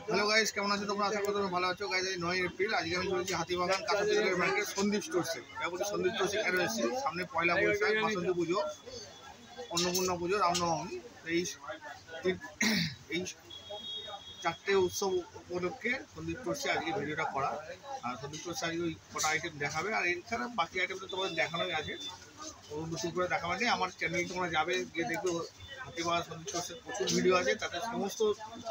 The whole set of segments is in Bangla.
হ্যালো গাইস, কেমন আছো তোমরা? আশা করি তোমরা ভালো আছো গাইস। আজ 9 এপ্রিল, আজকে আমি চলেছি হাতিবাগান কাঁচাবাজারের মার্কেট সন্দীপ স্টোরসে। বলি সন্দীপ স্টোরসে কেন এসেছি? সামনে পয়লা বৈশাখ, বাসন্তী পুজো, অন্নপূর্ণা পুজো, রামনবমী, এই চারটে উৎসব উপলক্ষে সন্দীপ স্টোরসে আজকে ভিডিওটা করা। আর সন্দীপ স্টোরসে আজকে ওই কটা আইটেম দেখাবে, আর এছাড়া বাকি আইটেমটা তোমাদের দেখানোই আছে। নতুন করে দেখাবে নেই, আমার চ্যানেলে তোমরা যাবে, গিয়ে দেখবে হাতিবাগান সন্দীপ স্টোরসের প্রচুর ভিডিও আছে, তাতে সমস্ত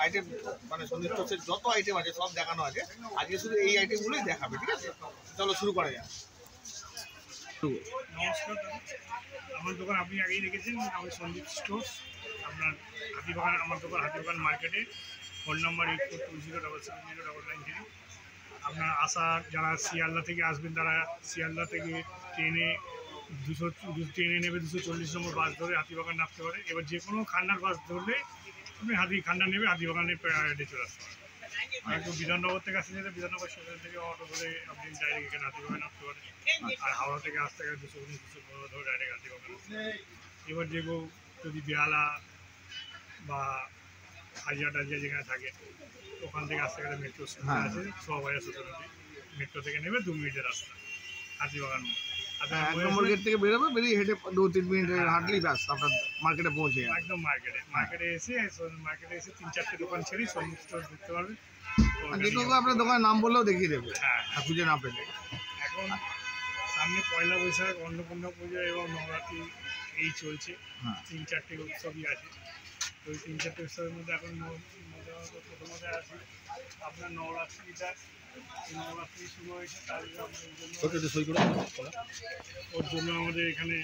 আইটেম মানে সন্দীপ স্টোরসের যত আইটেম আছে সব দেখানো আছে। আজকে শুধু এই আইটেমগুলোই দেখাবে, ঠিক আছে? চলো শুরু করা যাক। নমস্কার, আমার দোকান আপনি আগেই দেখেছেন, আমি সন্দীপ স্টোর্স। আপনার হাতিবাগান, আমার দোকান হাতিবাগান মার্কেটে। Phone number 8420770993। আপনার আসার যারা শিয়ালদা থেকে আসবেন তারা শিয়ালদা থেকে ট্রেনে ট্রেনে নেবে 240 নম্বর বাস ধরে হাতিবাগান নামতে পারে। এবার যে কোনো খান্নার বাস ধরলে আপনি খান্না নেবে হাতিবাগানের হেঁটে চলে আসতে পারে। একদম বিধাননগর থেকে আসতে যেতে বিধাননগর স্টেশন থেকে অটো ধরে আপনি ডাইরেক্ট এখানে হাতিবাগান নামতে পারেন। আর হাওড়া থেকে আসতে গেলে 219-215 ধরে ডাইরেক্ট হাতিবাগান। এবার যেগুলো যদি বেহালা বা হাজিরা টাজিয়া যেখানে থাকে ওখান থেকে আসতে গেলে মেট্রো স্টেশন আছে, সবাই আছে। মেট্রো থেকে নেবে 2 মিনিটের রাস্তা হাতিবাগান। এক নম্বর গেট থেকে বেরোবে, বেরিয়ে হেঁটে 2-3 মিনিটের হাঁটলেই ব্যাস আপনার মার্কেটে পৌঁছে যাবে। একদম মার্কেটে এসে 3-4টে দোকান ছেড়ে সন্দীপ স্টোর দেখতে পারবে। যে কেউ আপনার দোকানের নাম বললেও দেখিয়ে দেবে, হ্যাঁ, খুঁজে না পেলে। এখন সামনে পয়লা বৈশাখ, অন্নপূর্ণা পুজো এবং নবরাত্রি এই চলছে। 3-4টে উৎসবই আছে। তো ওই 3-4টে উৎসবের মধ্যে এখন প্রথমত আছে আপনার নবরাত্রিটা। নবরাত্রি শুরু হয়েছে, তার ওর জন্য আমাদের এখানে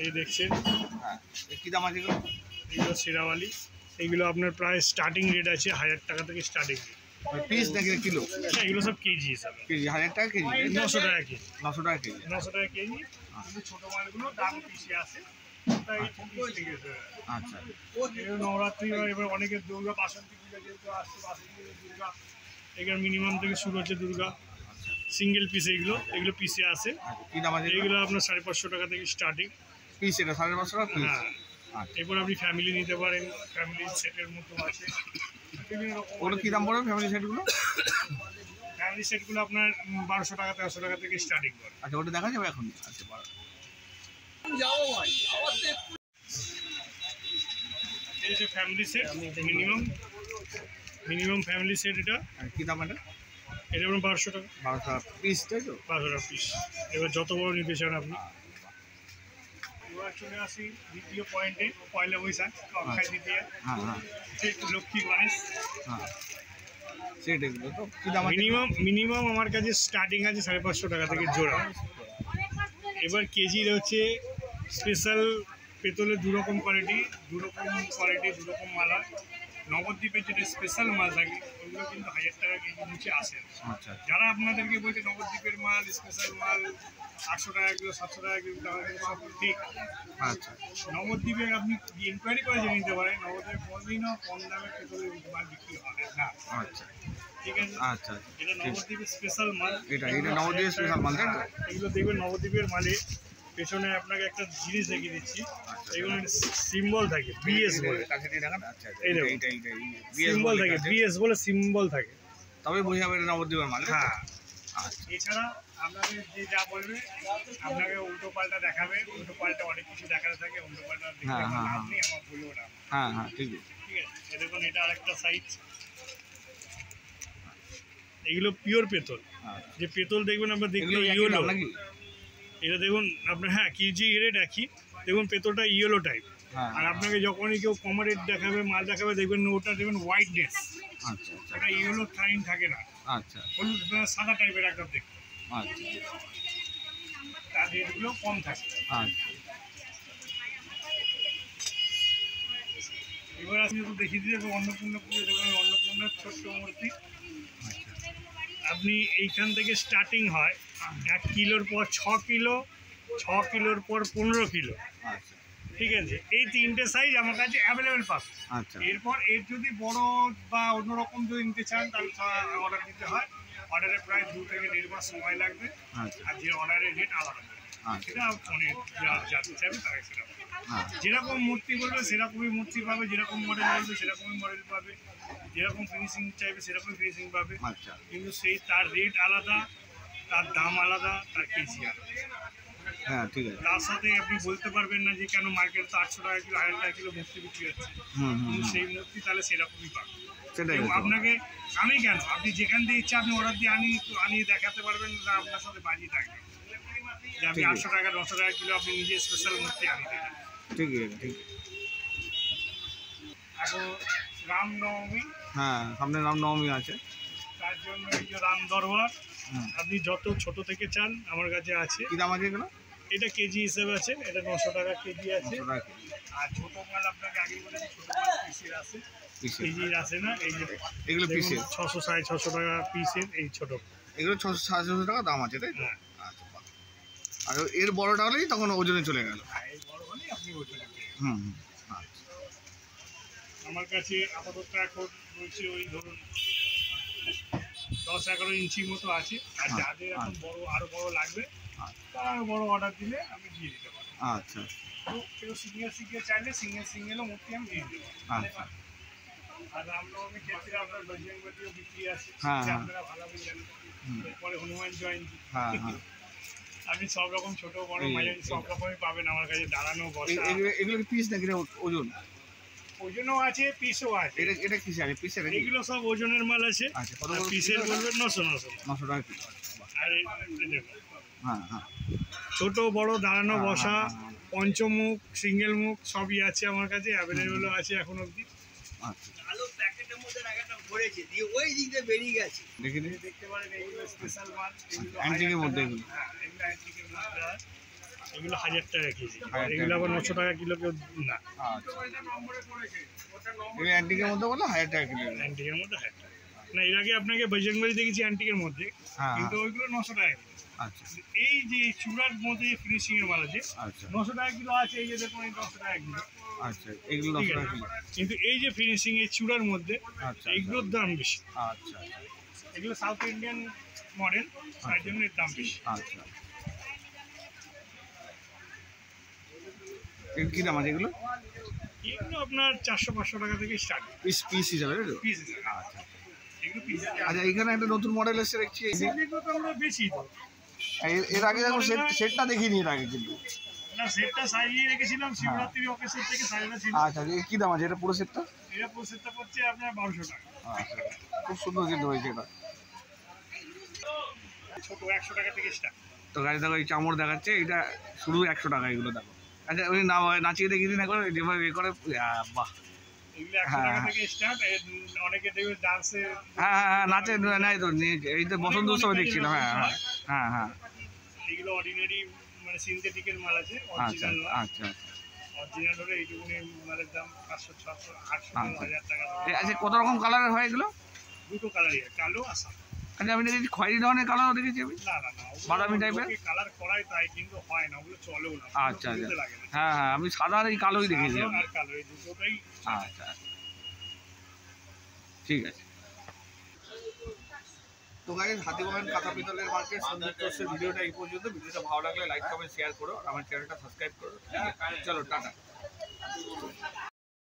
এই দেখছেন কী দাম আছে এগুলো? এইগুলো সেরাওয়ালি। এইগুলো আপনার প্রায় স্টার্টিং রেট আছে 1000 টাকা থেকে স্টার্টিং রেট। পিস নাকি কিলো? এগুলো সব কেজি হিসাবে। কেজি 1000 টাকা কেজি? 900 টাকা কেজি। 900 টাকা কেজি। 900 টাকা কেজি। কিন্তু ছোটো মালগুলো দাম পিসে আসে, তাই 30 থেকে। আচ্ছা, নবরাত্রি এবার অনেকের দুর্গা বাসন্তী পূজা যেহেতু আসছে, বাসন্তী দুর্গা এগুলো মিনিমাম থেকে শুরু হচ্ছে। দুর্গা সিঙ্গেল পিস, এগুলো পিসে আসে। কী দাম আছে এইগুলো আপনার 550 টাকা থেকে স্টার্টিং পিস। এটা 550 টাকা পিস? হ্যাঁ। এরপর আপনি ফ্যামিলি নিতে পারেন, ফ্যামিলি সেটের মতো আছে বিভিন্ন রকম। ওগুলো কী দাম পড়বে ফ্যামিলি সেটগুলো? ফ্যামিলি সেটগুলো আপনার 1200 টাকা 1300 টাকা থেকে স্টার্টিং করে। আচ্ছা, ওটা দেখা যাবে এখন? আচ্ছা, এই যে family set, minimum family set. এটা কী দাম? এটা আপনার 1200 টাকা। 1200 টাকা পিস, তাই তো? 1200 টাকা পিস। এবার যত বড় নিতে চান আপনি। এবার চলে আসি দ্বিতীয় পয়েন্টে, পয়লা বৈশাখ অক্ষয় তৃতীয়া। লক্ষ্মী গণেশ সেট এগুলো তো কী দাম? মিনিমাম আমার কাছে স্টার্টিং আছে 550 টাকা থেকে জোড়া। এবার কেজির হচ্ছে স্পেশাল পেতলের দু রকম কোয়ালিটি, দু রকম মালা। নবদ্বীপের যেটা স্পেশাল মাল থাকে ওগুলো কিন্তু 1000 টাকা কেজি নিচে আসে। আচ্ছা, যারা আপনাদেরকে বলছে নবদ্বীপের মাল, স্পেশাল মাল 800 টাকা কিলো, 700 টাকা কিলো, তাহলে সব ঠিক। আচ্ছা, নবদ্বীপে আপনি ইনকোয়ারি করে জেনে নিতে পারেন, নবদ্বীপে কোনোদিনও কম দামে পেতলের মাল বিক্রি হবে না। আচ্ছা, ঠিক আছে? আচ্ছা, এটা নবদ্বীপের স্পেশাল মাল। এটা নবদ্বীপের স্পেশাল মাল, তাই তো? এগুলো দেখবেন নবদ্বীপের মালে পেছনে আপনাকে একটা জিনিস দেখিয়ে দিচ্ছি। এগুলো সিম্বল থাকে, বিএস বলে। সিম্বল থাকে, বিএস বলে সিম্বল থাকে, তবে বোঝা যাবে এটা নবদ্বীপের মাল। হ্যাঁ। এছাড়া আপনাকে যে যা বলবে আপনাকে উল্টো পাল্টা দেখাবে। উল্টো পাল্টা অনেক কিছু দেখাতে থাকে, উল্টো পাল্টা দেখে আপনি আমার বলবো না। হ্যাঁ, ঠিক আছে। ঠিক আছে, দেখুন এটা আরেকটা সাইজ। এগুলো পিওর পেতল। যে পেতল দেখবেন আপনার দেখলে ইয়েলো নাকি, এটা দেখুন আপনার। হ্যাঁ, কেজি রেট একই। দেখুন পেতলটা ইয়েলো টাইপ। আর আপনাকে যখনই কেউ কম রেট দেখাবে, মাল দেখাবে, দেখবেন ওটা দেখবেন হোয়াইটনেস। আচ্ছা, এটা ইয়েলো টাইম থাকে না। আচ্ছা, হলুদ সাদা টাইপের একদম দেখতে। আচ্ছা, তার রেটগুলো কম থাকে। আচ্ছা, এবার আপনি একটু দেখিয়ে দিয়ে অন্নপূর্ণা পুজো দেখবেন। অন্নপূর্ণার ছোট্ট মূর্তি। আপনি এইখান থেকে স্টার্টিং হয় 1 কিলোর পর 6 কিলো, 6 কিলোর পর 15 কিলো। আচ্ছা, ঠিক আছে, এই 3টে সাইজ আমার কাছে অ্যাভেলেবেল পাবে। আচ্ছা, এরপর এর যদি বড় বা অন্যরকম যদি নিতে চান তাহলে অর্ডার দিতে হয়। অর্ডারে প্রায় 2 থেকে 1.5 মাস সময় লাগবে। আর যে অর্ডারের রেট আলাদা। আচ্ছা। সেটা মানে জানতে চাইবে তারা সেটা হ্যাঁ যেরকম মূর্তি বলবে সেরকমই মূর্তি পাবে, যেরকম মডেল বলবে সেরকমই মডেল পাবে, যেরকম ফিনিশিং চাইবে সেরকমই ফিনিশিং পাবে। আচ্ছা কিন্তু সেই তার রেট আলাদা, তার দাম আলাদা, তার কেজি আলাদা। হ্যাঁ ঠিক আছে। তার সাথে আপনি বলতে পারবেন না যে কেন মার্কেট তো 800 টাকা কিলো 1000 টাকা কিলো মূর্তি বিক্রি হচ্ছে, কিন্তু সেই মূর্তি তাহলে সেরকমই পাবে। সেটাই এবং হতে পারে। আপনাকে আমি কেন, আপনি যেখান দিয়ে ইচ্ছা আপনি অর্ডার দিয়ে আনিয়ে দেখাতে পারবেন না, আপনার সাথে বাজি থাকবে যে আপনি ঠিক আছে। 800 টাকা 900 টাকা কিলো আপনি নিজে স্পেশাল মূর্তি আনিয়ে দেবেন। ঠিকই আছে ঠিক। এখন রামনবমী, হ্যাঁ সামনে রামনবমী আছে। তার জন্য এই যে রাম দরবার হুম আপনি যত ছোট থেকে চান আমার কাছে আছে। কী দাম আছে এগুলো? এটা কেজি হিসেবে আছে, এটা 900 টাকা কেজি আছে। 900 টাকা কেজি। আর ছোট মাল আপনাকে আগে বলেছি ছোট মাল পিসের আছে, পিসের কেজির আছে না। এই যে এগুলো পিসের 600 650 টাকা পিসের এই ছোট। এগুলো 600-700 টাকা দাম আছে তাই তো? হ্যাঁ আচ্ছা বাহ। আর এর বড়টা হলেই তখন ওজনে চলে গেল। হ্যাঁ, এই বড় হলেই আপনি ওজনে পেয়ে যাবেন। হুম হুম আচ্ছা আমার কাছে আপাতত এখন বলছি ওই ধরুন 10-11 ইঞ্চি মতো আছে। আর হ্যাঁ, যাদের এখন বড় আরো বড় লাগবে আচ্ছা তারা আরো বড় অর্ডার দিলে আমি দিয়ে দিতে পারি। আচ্ছা তো কেউ সিঙ্গেল চাইলে সিঙ্গেলও মূর্তি আমি দিয়ে দিতে পারি। আচ্ছা আর রামনবমীর ক্ষেত্রে আপনার বজরংবলীও বিক্রি আছে, হ্যাঁ, যে হ্যাঁ। আপনারা ভালোভাবে জানেন। হুম, এরপরে হনুমান জয়ন্তী, হ্যাঁ হ্যাঁ আপনি সব রকম ছোট বড় এই- মাঝারি সব রকমই পাবেন আমার কাছে, দাঁড়ানো বসা। এগুলো কি পিস নাকি রে ওজন? ওজনও আছে পিসও আছে। এটা কিসে আছে পিসের নাকি? এগুলো সব ওজনের মাল আছে। আচ্ছা কত আর করে পিসের কিলো? বলবেন 900 900 টাকা কিলো। আর এই দেখুন, হ্যাঁ হ্যাঁ ছোট বড় দাঁড়ানো হ্যাঁ, বসা, হ্যাঁ, হ্যাঁ। পঞ্চমুখ সিঙ্গেল মুখ সবই আছে আমার কাছে, অ্যাভেলেবেলও আছে এখন অবধি। আচ্ছা আলু প্যাকেটের মধ্যে রাখাটা ভরেছে দিয়ে ওই দিক দিয়ে বেরিয়ে গেছে। দেখি নি দেখতে পারেন এগুলো স্পেশাল মাল, এগুলো অ্যান্টিকের 1000 মধ্যে টাকা। এগুলো? হ্যাঁ, এগুলো অ্যান্টিকের মধ্যে হয়। এগুলো 1000 টাকা কেজি, 1000 টাকা এগুলো আবার কেজি। 900 টাকা কিলো কেউ না। আচ্ছা এগুলো অ্যান্টিকের মধ্যে বললো 1000 টাকা কিলো। অ্যান্টিকের মধ্যে 1000 টাকা না। এর আগে আপনাকে বজরংবলী দেখেছি অ্যান্টিকের মধ্যে, হ্যাঁ কিন্তু ওইগুলো 900 টাকা কিলো। আচ্ছা এই যে চূড়ার মধ্যে যে ফিনিশিং এর মাল আছে আচ্ছা 900 টাকা কিলো আছে, এই যে দেখুন এই 900 টাকা কিলো। আচ্ছা এগুলো 900 টাকা কিলো। কিন্তু এই যে ফিনিশিং এই চূড়ার মধ্যে আচ্ছা এইগুলোর দাম বেশি। আচ্ছা এগুলো সাউথ ইন্ডিয়ান মডেল, তার জন্য এর দাম বেশি। আচ্ছা এগুলো কী দাম আছে এগুলো? এগুলো আপনার 400-500 টাকা থেকে স্টার্ট পিস পিস হিসাবে তাই তো? পিস। আচ্ছা এগুলো পিস আচ্ছা এখানে একটা নতুন মডেল এসে দেখছি এই যে। এগুলো তো আমরা বেশি তো এর আগে যখন সেটটা দেখিনি এর আগে কিন্তু। না, সেটটা সাজিয়ে রেখেছিলাম শিবরাত্রির অকেশন থেকে সাজানো ছিল। আচ্ছা কী দাম আছে এটা পুরো সেটটা? এটা প্রসেসটা পড়ছে আপনার 1200 টাকা। আচ্ছা খুব সুন্দর কিন্তু হয়েছে এটা। ছোট 100 টাকা থেকে স্টার্ট। তো গাড়ি দেখো এই চামড় দেখাচ্ছে, এটা শুধু 100 টাকা এগুলো দেখো। আচ্ছা ওই না নাচিয়ে দেখিয়ে দিন একবার যেভাবে এ করে বাহ। এগুলো 100 হ্যাঁ, টাকা হ্যাঁ। থেকে স্টার্ট। অনেকে দেখবে ডান্সে হ্যাঁ হ্যাঁ হ্যাঁ নাচে নাই তো এই তো বসন্ত উৎসবে দেখছিলাম। হ্যাঁ হ্যাঁ হ্যাঁ হ্যাঁ এগুলো অর্ডিনারি মানে সিনথেটিকের মাল আছে, আচ্ছা অরিজিনাল নয়। আচ্ছা অরিজিনাল হলে এইটুকুনি মালের দাম 500-600-800 আচ্ছা। 1000 টাকা। আচ্ছা কত রকম কালারের হয় এগুলো? দুটো কালারই হয়, কালো আর সাদা। আচ্ছা আমি দেখেছি খয়েরি ধরনের কালারও দেখেছি আমি। না না না, বাদামি type-এর? কালার করাই তাই, কিন্তু হয় না, ওগুলো চলেও না। আচ্ছা আচ্ছা পুজোতে লাগে না। হ্যাঁ হ্যাঁ আমি সাদা আর এই কালোই দেখেছি সাদা আমি। আর কালো এই দুটোটাই। আচ্ছা ঠিক আছে। তো গাইস হাতিবাগান কাঁথা পিতলের মার্কেট সন্দীপ চৌধুরীর ভিডিওটা এই পর্যন্ত। ভিডিওটা ভালো লাগলে লাইক কমেন্ট শেয়ার করো, আমার চ্যানেলটা সাবস্ক্রাইব করো। চলো টাটা।